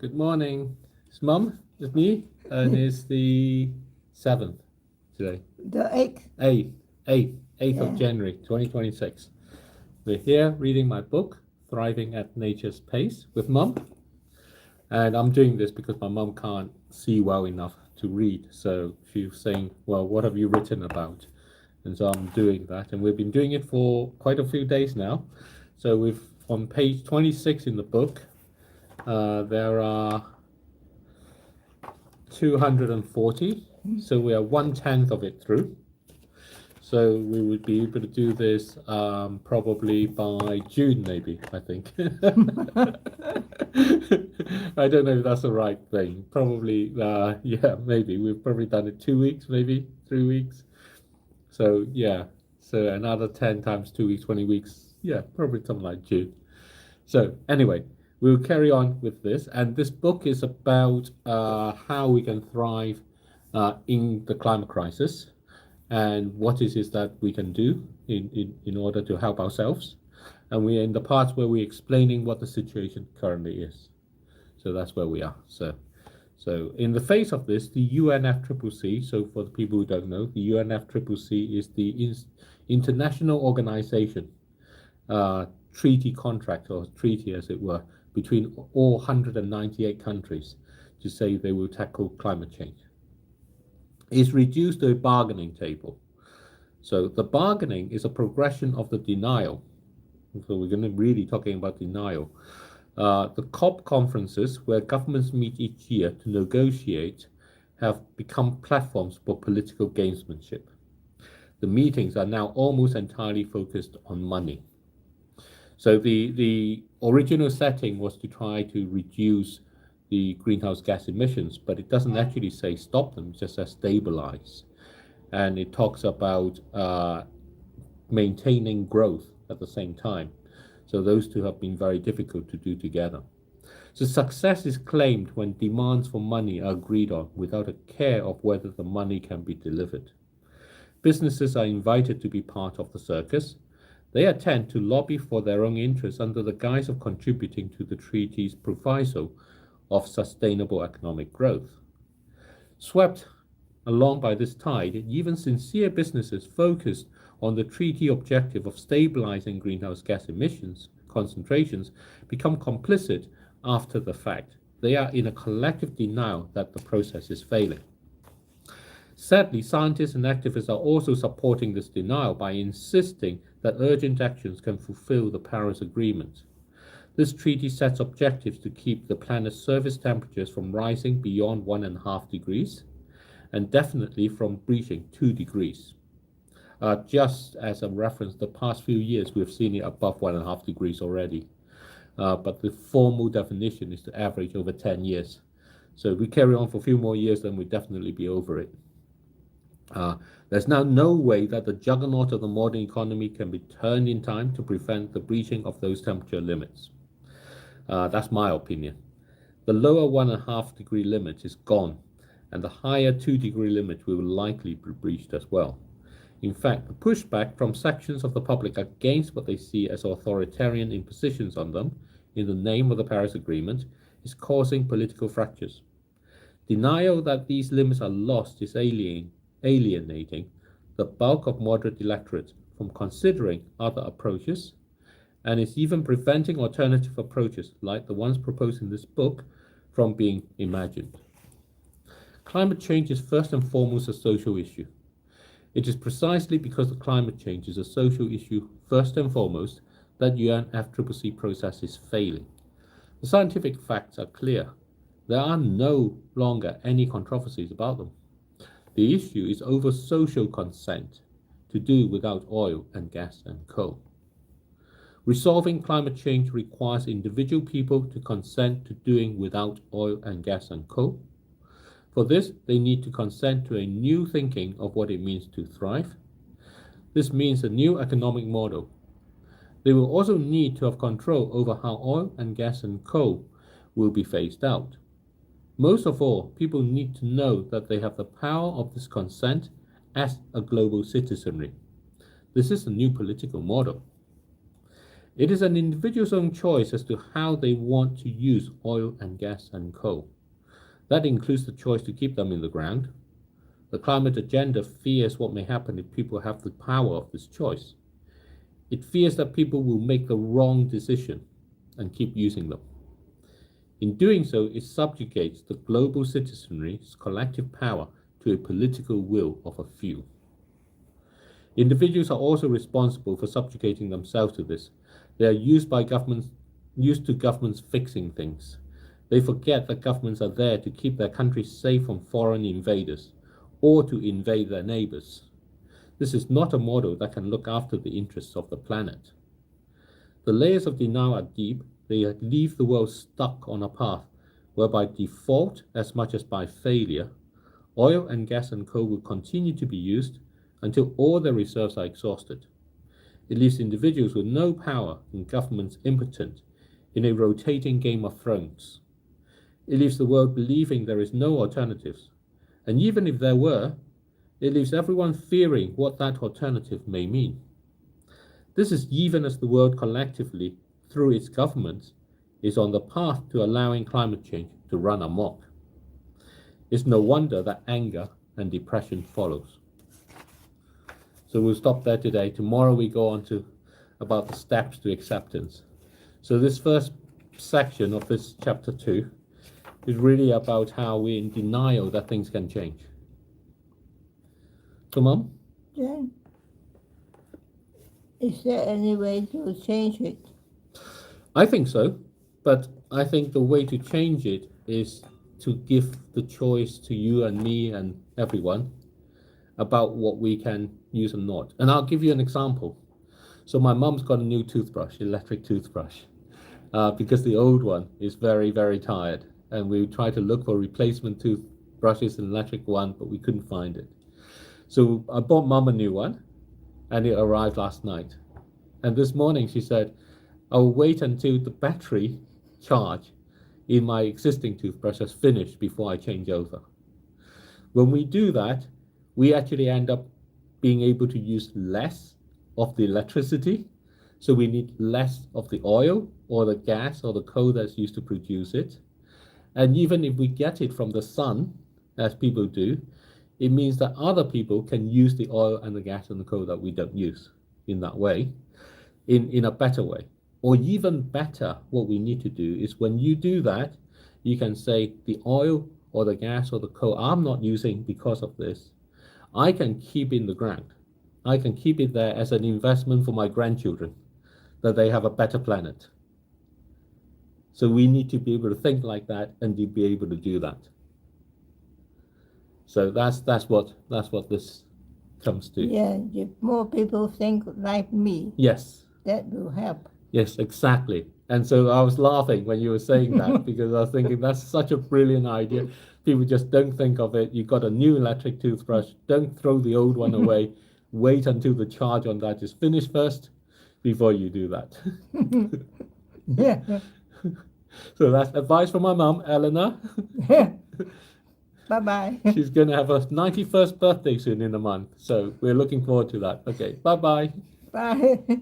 Good morning. It's Mum, it's me, and it's the 7th today. The eighth. 8th of Yeah. January 2026. We're here reading my book, Thriving at Nature's Pace, with Mum. And I'm doing this because my mum can't see well enough to read. So she's saying, well, what have you written about? And so I'm doing that. And we've been doing it for quite a few days now. So we've on page 26 in the book, there are 240, so we are 1/10 of it through. So we would be able to do this probably by June, maybe, I think. I don't know if that's the right thing. Probably, yeah, maybe. We've probably done it 2 weeks, maybe 3 weeks. So, yeah. So another 10 times 2 weeks, 20 weeks. Yeah, probably something like June. So anyway, we'll carry on with this. And this book is about how we can thrive in the climate crisis and what is it that we can do in order to help ourselves. And we're in the part where we're explaining what the situation currently is. So that's where we are. So in the face of this, the UNFCCC, so for the people who don't know, the UNFCCC is the international organization, treaty contract, or treaty as it were, between all 198 countries to say they will tackle climate change. It's reduced to a bargaining table. So the bargaining is a progression of the denial. So we're going to really talking about denial. The COP conferences, where governments meet each year to negotiate, have become platforms for political gamesmanship. The meetings are now almost entirely focused on money. So the original setting was to try to reduce the greenhouse gas emissions, but it doesn't actually say stop them, it just says stabilize. And it talks about maintaining growth at the same time. So those two have been very difficult to do together. So success is claimed when demands for money are agreed on without a care of whether the money can be delivered. Businesses are invited to be part of the circus. They attend to lobby for their own interests under the guise of contributing to the treaty's proviso of sustainable economic growth. Swept along by this tide, even sincere businesses focused on the treaty objective of stabilizing greenhouse gas emissions concentrations become complicit after the fact. They are in a collective denial that the process is failing. Sadly, scientists and activists are also supporting this denial by insisting that urgent actions can fulfill the Paris Agreement. This treaty sets objectives to keep the planet's surface temperatures from rising beyond 1.5 degrees and definitely from breaching 2 degrees. Just as a reference, the past few years we've seen it above 1.5 degrees already. But the formal definition is to average over 10 years. So if we carry on for a few more years, then we'll definitely be over it. There's now no way that the juggernaut of the modern economy can be turned in time to prevent the breaching of those temperature limits. That's my opinion. The lower 1.5 degree limit is gone, and the higher 2 degree limit will likely be breached as well. In fact, the pushback from sections of the public against what they see as authoritarian impositions on them in the name of the Paris Agreement is causing political fractures. Denial that these limits are lost is alienating the bulk of moderate electorates from considering other approaches, and is even preventing alternative approaches like the ones proposed in this book from being imagined. Climate change is first and foremost a social issue. It is precisely because the climate change is a social issue first and foremost that UNFCCC process is failing. The scientific facts are clear. There are no longer any controversies about them. The issue is over social consent to do without oil and gas and coal. Resolving climate change requires individual people to consent to doing without oil and gas and coal. For this, they need to consent to a new thinking of what it means to thrive. This means a new economic model. They will also need to have control over how oil and gas and coal will be phased out. Most of all, people need to know that they have the power of this consent as a global citizenry. This is the new political model. It is an individual's own choice as to how they want to use oil and gas and coal. That includes the choice to keep them in the ground. The climate agenda fears what may happen if people have the power of this choice. It fears that people will make the wrong decision and keep using them. In doing so, it subjugates the global citizenry's collective power to a political will of a few. Individuals are also responsible for subjugating themselves to this. They are used to governments fixing things. They forget that governments are there to keep their countries safe from foreign invaders or to invade their neighbors. This is not a model that can look after the interests of the planet. The layers of denial are deep. They leave the world stuck on a path where by default, as much as by failure, oil and gas and coal will continue to be used until all their reserves are exhausted. It leaves individuals with no power and governments impotent in a rotating Game of Thrones. It leaves the world believing there is no alternatives. And even if there were, it leaves everyone fearing what that alternative may mean. This is even as the world collectively, through its governments, is on the path to allowing climate change to run amok. It's no wonder that anger and depression follows. So we'll stop there today. Tomorrow we go on to about the steps to acceptance. So this first section of this chapter 2 is really about how we're in denial that things can change. So, Mom? Yeah. Is there any way to change it? I think so, but I think the way to change it is to give the choice to you and me and everyone about what we can use and not. And I'll give you an example. So my mum's got a new toothbrush, electric toothbrush, because the old one is very, very tired. And we tried to look for replacement toothbrushes, an electric one, but we couldn't find it. So I bought Mum a new one, and it arrived last night. And this morning she said, I'll wait until the battery charge in my existing toothbrush has finished before I change over. When we do that, we actually end up being able to use less of the electricity. So we need less of the oil or the gas or the coal that's used to produce it. And even if we get it from the sun, as people do, it means that other people can use the oil and the gas and the coal that we don't use in that way, in a better way. Or even better, what we need to do is when you do that, you can say the oil or the gas or the coal I'm not using because of this, I can keep in the ground. I can keep it there as an investment for my grandchildren, that they have a better planet. So we need to be able to think like that and to be able to do that. So that's what this comes to. Yeah, if more people think like me, Yes. that will help. Yes, exactly. And so I was laughing when you were saying that because I was thinking that's such a brilliant idea. People just don't think of it. You've got a new electric toothbrush. Don't throw the old one away. Wait until the charge on that is finished first before you do that. Yeah. So that's advice from my mum, Eleanor. Bye-bye. She's going to have her 91st birthday soon in a month. So we're looking forward to that. Okay, bye-bye. Bye.